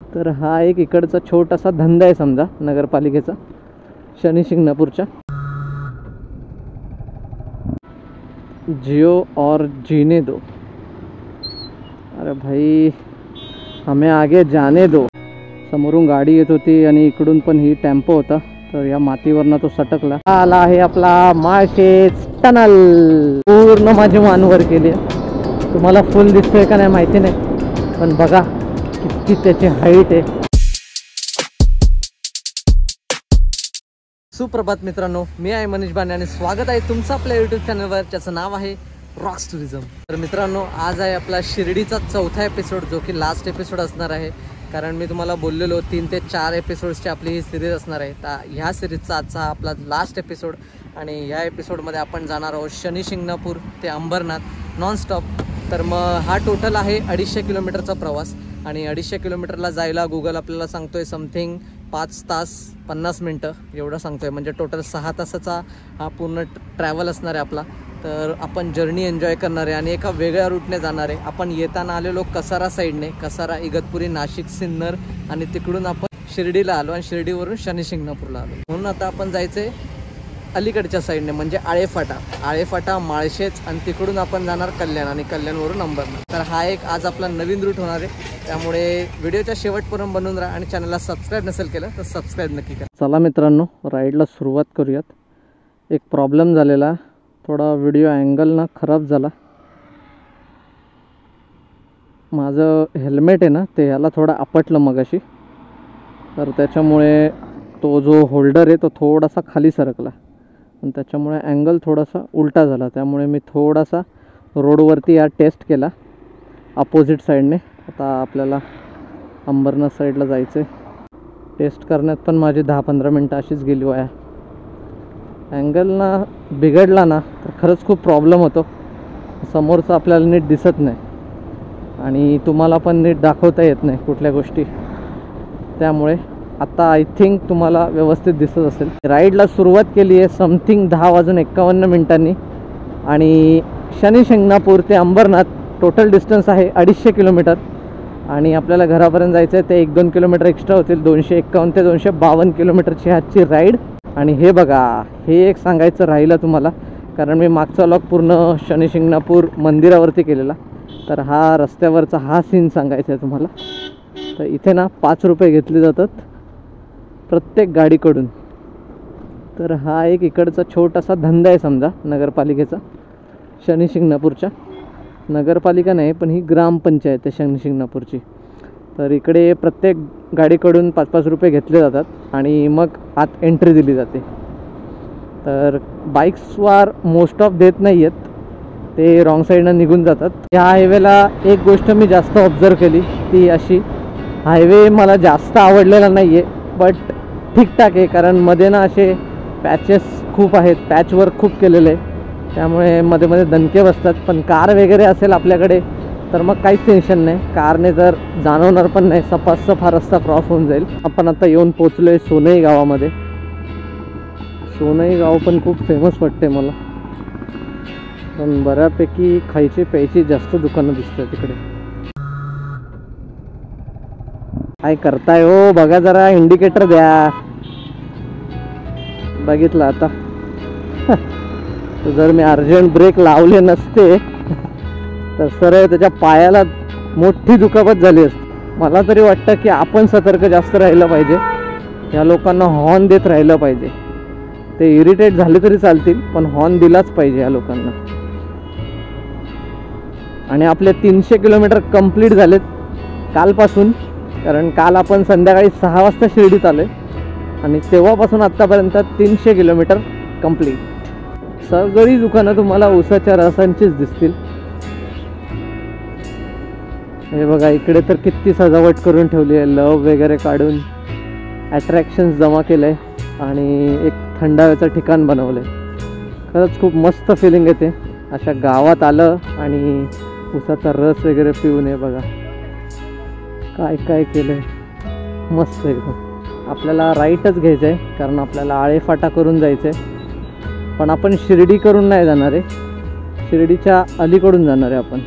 तर हा एक इकडचा छोटासा धंदा आहे समजा नगरपालिकेचा, शनी शिंगणापूरच्या। जियो और जीने दो, अरे भाई हमें आगे जाने दो। समोरून गाडी येत होती आणि इकडून पण ही टेम्पो होता, तर या मातीवरनं तो सटकला। आला आहे आपला माळशेज टनल, पूर्ण माझी मानवर केली। तुम्हाला फुल दिसतोय का नाही माहिती नाही, पण बघा किती त्याची हाईट आहे। सुप्रभात मित्रांनो, मी आहे मनीष बाने आणि स्वागत आहे तुमचं आपल्या यूट्यूब चॅनलवर, ज्याचं नाव आहे रॉक्स टुरिझम। तर मित्रांनो, आज आहे आपला शिर्डीचा चौथा एपिसोड, जो की लास्ट एपिसोड असणार आहे। कारण मी तुम्हाला बोललेलो 3 ते 4 एपिसोड्सची आपली ही सिरीज असणार आहे। तर ह्या सिरीजचा आजचा आपला लास्ट एपिसोड, आणि ह्या एपिसोडमध्ये आपण जाणार आहोत शनी शिंगणापूर ते अंबरनाथ नॉनस्टॉप। तर मग हा टोटल आहे 250 किलोमीटरचा प्रवास, आणि 250 किलोमीटरला जायला गुगल आपल्याला सांगतोय समथिंग 5 तास 50 मिनटं एवढं सांगतोय, म्हणजे टोटल 6 तासाचा हा पूर्ण ट्रॅव्हल असणार आहे आपला। तर आपण जर्नी एन्जॉय करणार आहे आणि एका वेगळ्या रूटने जाणार आहे। आपण येताना आलेलो कसारा साईडने, कसारा, इगतपुरी, नाशिक, सिन्नर, आणि तिकडून आपण शिर्डीला आलो आणि शिर्डीवरून शनी शिंगणापूरला आलो। म्हणून आता आपण जायचंय अलीकडच्या साईडने, म्हणजे आळेफाटा, माळशेज, आणि तिकडून आपण जाणार कल्याण, आणि कल्याणवरून अंबरनाथ। तर हा एक आज आपला नवीन रूट होणार आहे, त्यामुळे व्हिडिओच्या शेवटपर्यंत बनवून राहा, आणि चॅनलला सबस्क्राईब नसेल केलं तर सबस्क्राईब नक्की करा। चला मित्रांनो, राईडला सुरुवात करूयात। एक प्रॉब्लेम झालेला, थोडा व्हिडिओ अँगल ना खराब झाला। माझं हेल्मेट आहे ना, ते ह्याला थोडा आपटलं मगाशी, तर त्याच्यामुळे तो जो होल्डर आहे तो थोडासा खाली सरकला, आणि त्याच्यामुळे अँगल थोडासा उलटा झाला। त्यामुळे मी थोडासा रोडवरती या टेस्ट केला अपोजिट साईडने। आता आपल्याला अंबरनाथ साईडला जायचं आहे। टेस्ट करण्यात पण माझी 10-15 मिनटं अशीच गेली वाया। अँगल ना बिघडला ना तर खरंच खूप प्रॉब्लेम होतो, समोरचं आपल्याला नीट दिसत नाही, आणि तुम्हाला पण नीट दाखवता येत नाही कुठल्या गोष्टी। त्यामुळे आता आय थिंक तुम्हाला व्यवस्थित दिसत असेल। राईडला सुरुवात केली आहे समथिंग 10:51 आणि शनी शिंगणापूर ते अंबरनाथ टोटल डिस्टन्स आहे 250 किलोमीटर, आणि आपल्याला घरापर्यंत जायचं आहे ते 1-2 किलोमीटर एक्स्ट्रा होतील। 251 ते 252 किलोमीटरची आजची राईड। आणि हे बघा, हे एक सांगायचं राहिलं तुम्हाला, कारण मी मागचा व्लॉग पूर्ण शनी शिंगणापूर मंदिरावरती केलेला, तर हा रस्त्यावरचा हा सीन सांगायचा आहे तुम्हाला। तर इथे ना 5 रुपये घेतले जातात प्रत्येक गाडीकडून। तर हा एक इकडचा छोटासा धंदा आहे समजा नगरपालिकेचा, शनी शिंगणापूरच्या। नगरपालिका नाही, पण ही ग्रामपंचायत आहे शनी शिंगणापूरची। तर इकडे प्रत्येक गाडीकडून 5-5 रुपये घेतले जातात, आणि मग आत एंट्री दिली जाते। तर बाईक्सवर मोस्ट ऑफ देत नाही आहेत, ते रॉंग साईडनं निघून जातात। या हायवेला एक गोष्ट मी जास्त ऑब्झर्व केली, ती अशी, हायवे मला जास्त आवडलेला नाही आहे, बट ठीकठाक आहे, कारण मध्ये ना असे पॅचेस खूप आहेत, पॅचवर्क खूप केलेलं आहे, त्यामुळे मध्ये मध्ये दणके बसतात। पण कार वगैरे असेल आपल्याकडे तर मग काहीच टेन्शन नाही, कारने तर जाणवणार पण नाही, सपासप हा रस्ता क्रॉस होऊन जाईल। आपण आता येऊन पोचलो आहे सोनई गावामध्ये। सोनई गाव पण खूप फेमस वाटते मला, पण बऱ्यापैकी खायची प्यायची जास्त दुकानं दिसतात तिकडे। काय करताय हो, बघा जरा, इंडिकेटर द्या। बघितलं आता जर मी अर्जंट ब्रेक लावले नसते तर सरळ त्याच्या पायाला मोठी दुखापत झाली असती। मला तरी वाटतं की आपण सतर्क जास्त राहिलं पाहिजे, या लोकांना हॉर्न देत राहिलं पाहिजे। ते इरिटेट झाले तरी चालतील, पण हॉर्न दिलाच पाहिजे या लोकांना। आणि आपले 300 किलोमीटर कंप्लीट झालेत कालपासून, कारण काल आपण संध्याकाळी 6 वाजता शिर्डीत आलो, आणि तेव्हापासून आत्तापर्यंत 300 किलोमीटर कंप्लीट। सगळी दुकानं तुम्हाला ऊसाच्या रसांचीच दिसतील। हे बघा, इकडे तर किती सजावट करून ठेवली आहे, लव वगैरे काढून अट्रॅक्शन्स जमा केलं आहे, आणि एक थंडाव्याचं ठिकाण बनवलं आहे। खरंच खूप मस्त फिलिंग येते अशा गावात आलं आणि ऊसाचा रस वगैरे पिऊन। हे बघा काय काय केलं आहे, मस्त एकदम। आपल्याला राईटच घ्यायचं आहे, कारण आपल्याला आळेफाटा करून जायचं आहे, पण आपण शिर्डी करून नाही जाणार आहे, शिर्डीच्या अलीकडून जाणार आहे आपण।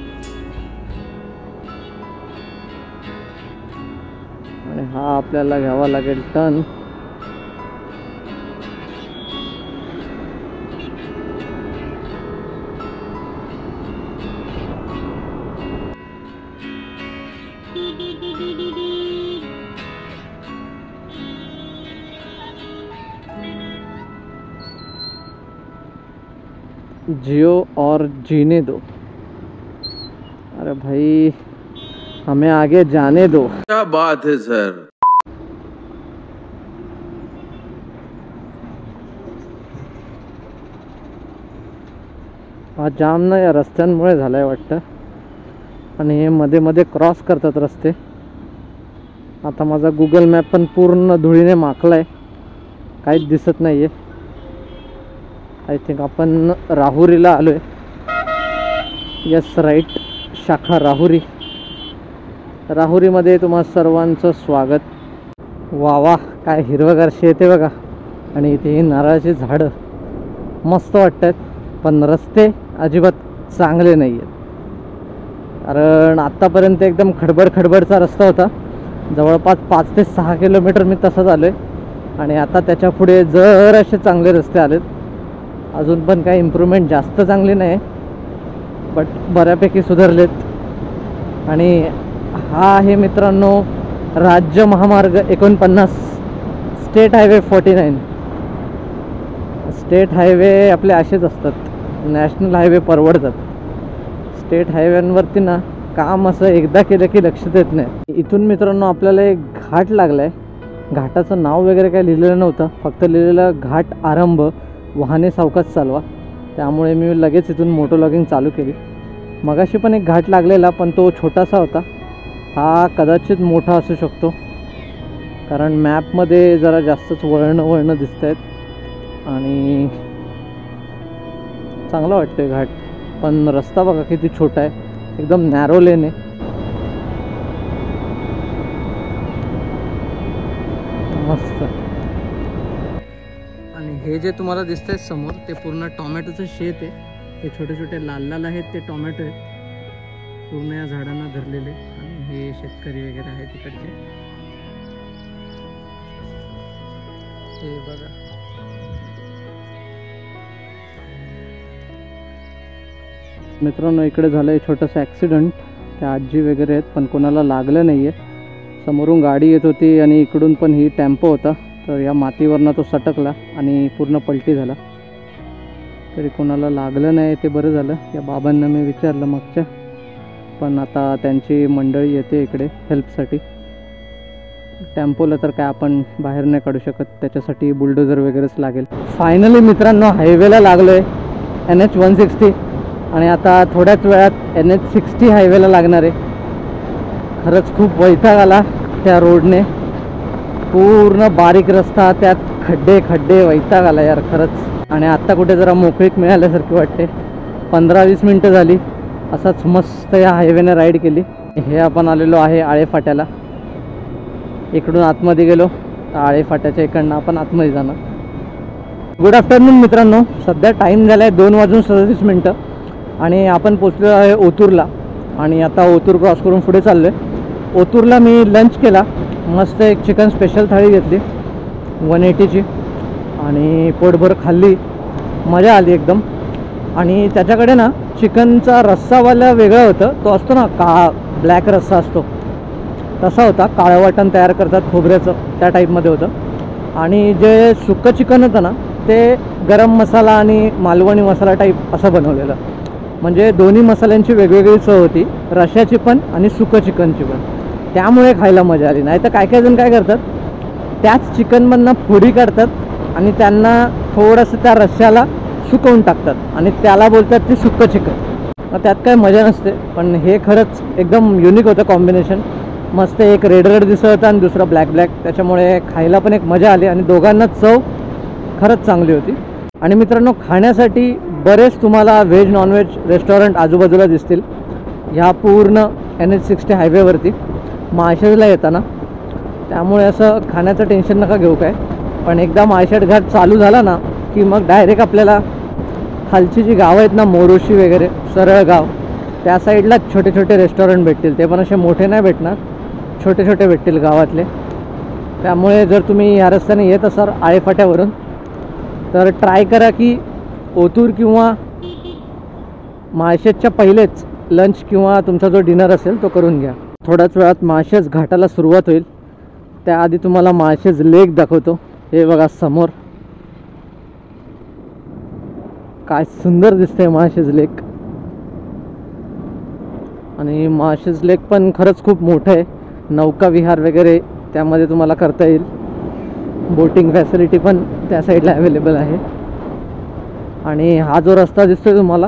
आणि हा आपल्याला घ्यावा लागेल टर्न. जियो और जीने दो. अरे भाई हमें आगे जाने दो. क्या बात है सर. हा जाम ना या रस्त्यांमुळे झालाय वाटतं. आणि हे मध्ये मध्ये क्रॉस करतात रस्ते. आता माझा गुगल मॅप पण पूर्ण धुळीने माखलाय, काहीच दिसत नाहीये. आय थिंक आपण राहुरीला आलोय. यस राईट, शाखा राहुरी. राहुरीमध्ये तुम्हा सर्वांचं स्वागत. वा वा, काय हिरवगार शेत आहे बघा. आणि इथे ही नारळाची झाडं मस्त वाटतात. पण रस्ते अजिबात चांगले नाही आहेत. कारण आत्तापर्यंत एकदम खडबडचा रस्ता होता. जवळपास 5 ते 6 किलोमीटर मी तसंच आलो आहे. आणि आता त्याच्या पुढे जर असे चांगले रस्ते आलेत. अजून पण काही इम्प्रूव्हमेंट जास्त चांगली नाही, बट बऱ्यापैकी सुधारलेत. आणि हा आहे मित्रांनो राज्य महामार्ग 49, स्टेट हायवे 49. स्टेट हायवे आपले असेच असतात, नॅशनल हायवे परवडतात. स्टेट हायव्यांवरती ना काम असं एकदा केलं की लक्ष देत नाही. इथून मित्रांनो आपल्याला एक घाट लागला आहे. घाटाचं नाव वगैरे काही लिहिलेलं नव्हतं, फक्त लिहिलेलं घाट आरंभ, वाहने सावकाश चालवा. त्यामुळे मी लगेच इथून मोटो लॉगिंग चालू केली. मगाशी पण एक घाट लागलेला, पण तो छोटासा होता. हा कदाचित मोठा असू शकतो, कारण मॅपमध्ये जरा जास्तच वळणं दिसत आहेत. आणि चांगला वाटतोय घाट. पण रस्ता बघा किती छोटा आहे, एकदम नॅरो लेन आहे. मस्त. आणि हे जे तुम्हाला दिसतंय समोर ते पूर्ण टोमॅटोचं शेत आहे. हे छोटे छोटे लाल लाल आहेत ते टोमॅटो आहेत, पूर्ण या झाडांना धरलेले. आणि हे शेतकरी वगैरे आहेत तिकडचे. हे बघा, मित्रांनो इकडे झालं आहे छोटंसं ॲक्सिडेंट. त्या आजी वगैरे आहेत, पण कोणाला लागलं नाही आहे. समोरून गाडी येत होती आणि इकडून पण ही टेम्पो होता, तर या मातीवरनं तो सटकला आणि पूर्ण पलटी झाला. तरी कोणाला लागलं नाही, ते बरं झालं. या बाबांना मी विचारलं मागच्या, पण आता त्यांची मंडळी येते इकडे हेल्पसाठी. टेम्पोला तर काय आपण बाहेर नाही काढू शकत, त्याच्यासाठी बुलडोझर वगैरेच लागेल. फायनली मित्रांनो हायवेला लागलो आहे, NH 160. आणि आता थोड्याच वेळात NH 60 हायवेला लागणार आहे. खरंच खूप वैताग आला त्या रोडने. पूर्ण बारीक रस्ता, त्यात खड्डे वैताग आला यार खरंच. आणि आत्ता कुठे जरा मोकळीक मिळाल्यासारखी वाटते. 15-20 मिनटं झाली असाच मस्त या हायवेने राईड केली. हे आपण आलेलो आहे आळे फाट्याला. इकडून आतमध्ये गेलो तर आळे फाट्याच्या इकडनं आपण आतमध्ये जाणार. गुड आफ्टरनून मित्रांनो. सध्या टाईम झाला आहे 2:37 आणि आपण पोचलो आहे ओतूरला. आणि आता ओतूर क्रॉस करून पुढे चाललो आहे. ओतूरला मी लंच केला. मस्त एक चिकन स्पेशल थाळी घेतली 180ची आणि पोटभर खाल्ली, मजा आली एकदम. आणि त्याच्याकडे ना चिकनचा रस्सावाला वेगळा होतं, तो असतो ना ब्लॅक रस्सा असतो तसा होता. काळं वाटण तयार करतात खोबऱ्याचं, त्या टाईपमध्ये होतं. आणि जे सुक्कं चिकन होतं ना ते गरम मसाला आणि मालवणी मसाला टाईप असं बनवलेलं. म्हणजे दोन्ही मसाल्यांची वेगवेगळी चव होती, रश्श्याची पण आणि सुक्कं चिकनची पण. त्यामुळे खायला मजा आली. नाही तर काय जण काय करतात, त्याच चिकनमधनं फोडी काढतात आणि त्यांना थोडंसं त्या रश्श्याला सुकवून टाकतात आणि त्याला बोलतात ते सुक्कं चिकन. मग त्यात काय मजा नसते. पण हे खरंच एकदम युनिक होतं कॉम्बिनेशन. मस्त एक रेड दिसत होता आणि दुसरा ब्लॅक. त्याच्यामुळे खायला पण एक मजा आली आणि दोघांना चव खरंच चांगली होती. आणि मित्रांनो खाण्यासाठी बरेच तुम्हाला व्हेज नॉनव्हेज रेस्टॉरंट आजूबाजूला दिसतील ह्या पूर्ण NH 60 हायवेवरती माळशेजला येताना. त्यामुळे असं खाण्याचं टेन्शन नका घेऊ काय. पण एकदा माळशेज घाट चालू झाला ना की मग डायरेक्ट आपल्याला खालची जी गावं आहेत ना, मोरोशी वगैरे, सरळगाव, त्या साईडला छोटे छोटे रेस्टॉरंट भेटतील. ते पण असे मोठे नाही भेटणार, छोटे छोटे भेटतील गावातले. त्यामुळे जर तुम्ही ह्या रस्त्याने येत असाल आळेफाट्यावरून तर ट्राय करा की ओतूर किंवा माळशेजच्या पहिलेच लंच किंवा तुमचा जो डिनर असेल तो करून घ्या. थोड्याच वेळात माळशेज घाटाला सुरुवात होईल. त्याआधी तुम्हाला माळशेज लेक दाखवतो. हे बघा समोर काय सुंदर दिसतंय माळशेज लेक. आणि माळशेज लेक पण खरंच खूप मोठं आहे. नौका विहार वगैरे त्यामध्ये तुम्हाला करता येईल. बोटिंग फॅसिलिटी पण त्या साईडला अवेलेबल आहे. आणि हा जो रस्ता दिसतोय तुम्हाला,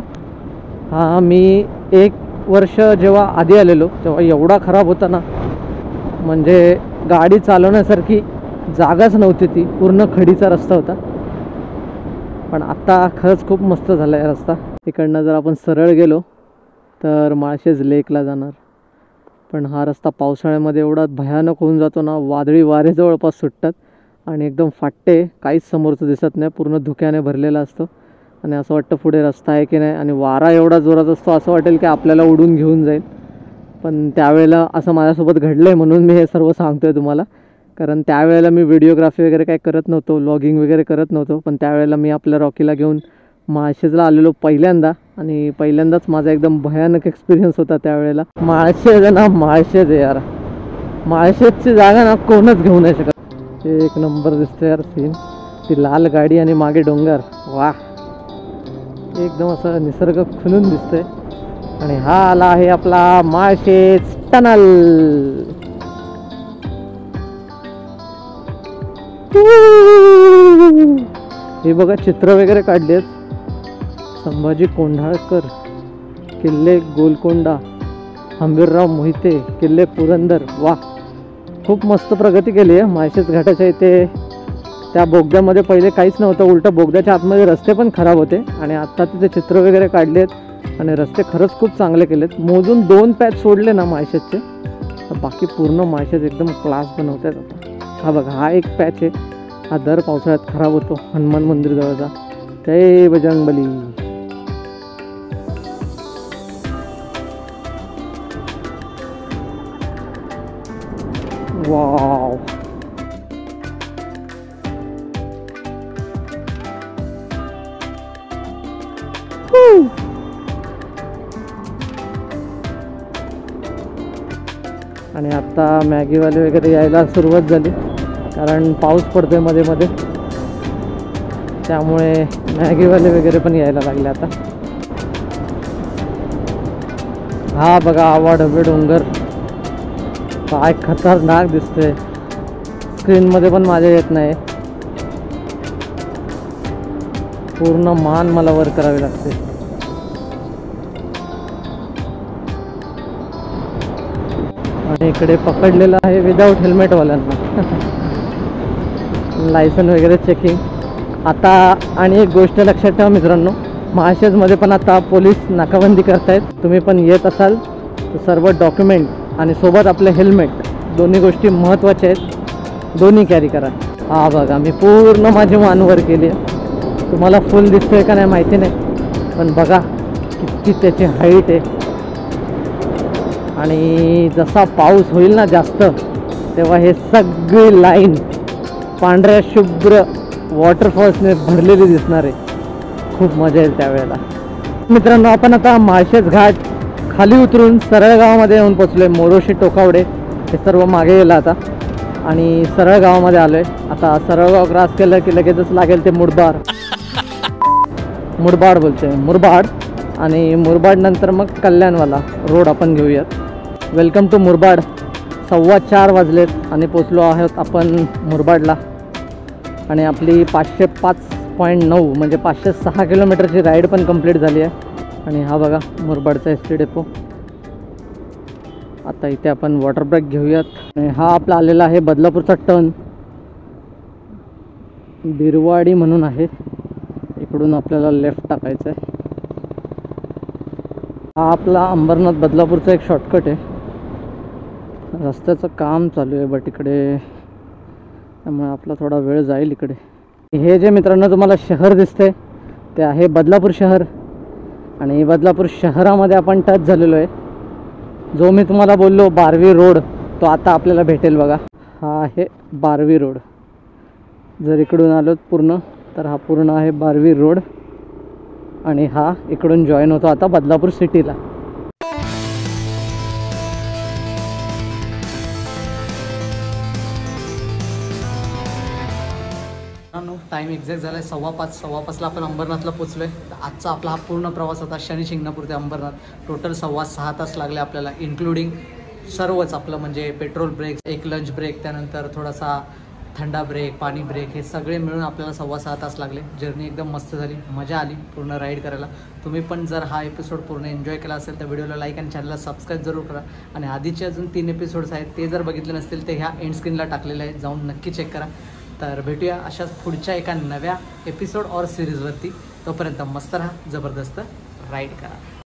हा मी 1 वर्ष जेव्हा आधी आलेलो तेव्हा एवढा खराब होता ना, म्हणजे गाडी चालवण्यासारखी जागाच नव्हती. ती पूर्ण खडीचा रस्ता होता. पण आत्ता खरंच खूप मस्त झाला आहे रस्ता. इकडनं जर आपण सरळ गेलो तर माळशेज लेकला जाणार. पण हा रस्ता पावसाळ्यामध्ये एवढा भयानक होऊन जातो ना, वादळी वारे जवळपास सुटतात आणि एकदम फाटते. काहीच समोरचं दिसत नाही, पूर्ण धुक्याने भरलेला असतो. आणि असं वाटतं पुढे रस्ता आहे की नाही. आणि वारा एवढा जोरात असतो असं वाटेल की आपल्याला उडून घेऊन जाईल. पण त्यावेळेला असं माझ्यासोबत घडलं आहे म्हणून मी हे सर्व सांगतो आहे तुम्हाला. कारण त्यावेळेला मी व्हिडिओग्राफी वगैरे काय करत नव्हतो, व्लॉगिंग वगैरे करत नव्हतो. पण त्यावेळेला मी आपल्या रॉकीला घेऊन माळशेजला आलेलो पहिल्यांदा. आणि पहिल्यांदाच माझा एकदम भयानक एक्सपिरियन्स होता त्यावेळेला. माळशेज ना, माळशेज आहे यार. माळशेजची जागा ना कोणच घेऊ नाही शकत. एक नंबर दिसतं यार सीन. ती लाल गाडी आणि मागे डोंगर, वाह, एकदम असं निसर्ग खुलून दिसतंय. आणि हा आला आहे आपला माळशेज टनल. हे बघा चित्र वगैरे काढले आहेत. संभाजी कोंढाळकर, किल्ले गोलकोंडा, हंबीरराव मोहिते, किल्ले पुरंदर. वा, खूप मस्त प्रगती केली आहे माळशेज घाटाच्या इथे. त्या बोगद्यामध्ये पहिले काहीच नव्हतं, उलटं बोगद्याच्या आतमध्ये रस्ते पण खराब होते. आणि आत्ता तिथे चित्र वगैरे काढले आहेत आणि रस्ते खरंच खूप चांगले केलेत. मोजून 2 पॅच सोडले ना माळशेजचे, तर बाकी पूर्ण माळशेज एकदम क्लास बनवत आहेत आता. हा बघा, हा एक पॅच आहे. हा दर पावसाळ्यात खराब होतो, हनुमान मंदिर जवळचा. जय बजरंगबली. वाव, आणि आता मॅगीवाले वगैरे यायला सुरुवात झाली. कारण पाऊस पडतोय मध्ये मध्ये, त्यामुळे मॅगीवाले वगैरे पण यायला लागले आता. हा बघा आवाढव्य डोंगर, काय खतरनाक दिसतंय. स्क्रीनमध्ये पण माझ्या येत नाही. पूर्ण मान मला वर करावी लागते. आणि इकडे पकडलेलं आहे विदाऊट हेल्मेटवाल्यांना. लायसन वगैरे चेकिंग. आता आणि एक गोष्ट लक्षात ठेवा मित्रांनो, माळशेजमध्ये पण आता पोलीस नाकाबंदी करतायत. तुम्ही पण येत असाल तर सर्व डॉक्युमेंट आणि सोबत आपले हेल्मेट, दोन्ही गोष्टी महत्त्वाच्या आहेत. दोन्ही कॅरी करा. हा बघा, मी पूर्ण माझी मान वर केली आहे. तुम्हाला फुल दिसतोय का नाही माहिती नाही, पण बघा किती त्याची हाईट आहे. आणि जसा पाऊस होईल ना जास्त, तेव्हा हे सगळी लाईन पांढऱ्या शुभ्र वॉटरफॉल्सने भरलेली दिसणार आहे. खूप मजा येईल त्यावेळेला. मित्रांनो, आपण आता माळशेज घाट खाली उतरून सरळ गावामध्ये येऊन पोचलो आहे. मोरोशी, टोकावडे हे सर्व मागे गेलं आता. आणि सरळ गावामध्ये आलो आहे. आता सरळ गाव क्रॉस केलं की लगेचच लागेल ते मुरबाड. मुरबाड. आणि मुरबाड नंतर मग कल्याणवाला रोड आपण घेऊयात. Welcome to Murbad. 4:15 वाजलेत आणि पोचलो आहोत आपण मुरबाडला. आणि आपली 505.9 म्हणजे 506 किलोमीटरची राईड पण कंप्लीट झाली आहे. आणि हा बघा मुरबाडचा एसटी डेपो. आता इथे आपण वॉटर ब्रेक घेऊयात. आणि हा आपला आलेला आहे बदलापूरचा टर्न, बिरवाडी म्हणून आहे. इकडून आपल्याला लेफ्ट टाकायचं आहे. हा आपला अंबरनाथ बदलापूरचा एक शॉर्टकट आहे. रस्त्याचं काम चालू आहे बट इकडे, त्यामुळे आपला थोडा वेळ जाईल इकडे. हे जे मित्रांनो तुम्हाला शहर दिसते ते आहे बदलापूर शहर. आणि बदलापूर शहरामध्ये आपण टच झालेलो आहे. जो मी तुम्हाला बोललो 12वी रोड, तो आता आपल्याला भेटेल बघा. हा आहे बारवी रोड. जर इकडून आलो पूर्ण तर हा पूर्ण आहे बारवी रोड आणि हा इकडून जॉईन होतो आता बदलापूर सिटीला. टाईम एक्झॅक्ट झाला आहे 5:15 आपण अंबरनाथला पोचलो आहे. आजचा आपला हा पूर्ण प्रवास होता शनी शिंगणापूर ते अंबरनाथ. टोटल 6.25 तास लागले आपल्याला, इन्क्लुडिंग सर्वच आपलं म्हणजे पेट्रोल ब्रेक, एक लंच ब्रेक, त्यानंतर थोडासा थंडा ब्रेक, पाणी ब्रेक, हे सगळे मिळून आपल्याला 6.25 तास लागले. जर्नी एकदम मस्त झाली, मजा आली पूर्ण राईड करायला. तुम्ही पण जर हा एपिसोड पूर्ण एन्जॉय केला असेल तर व्हिडिओला लाईक आणि चॅनलला सबस्क्राईब जरूर करा. आणि आधीचे अजून 3 एपिसोड्स आहेत ते जर बघितले नसतील ते ह्या एंड स्क्रीनला टाकलेले आहेत, जाऊन नक्की चेक करा. तर भेटूया अशाच पुढच्या एका नव्या एपिसोड और सिरीजवरती. तोपर्यंत मस्त राहा, जबरदस्त राईड करा.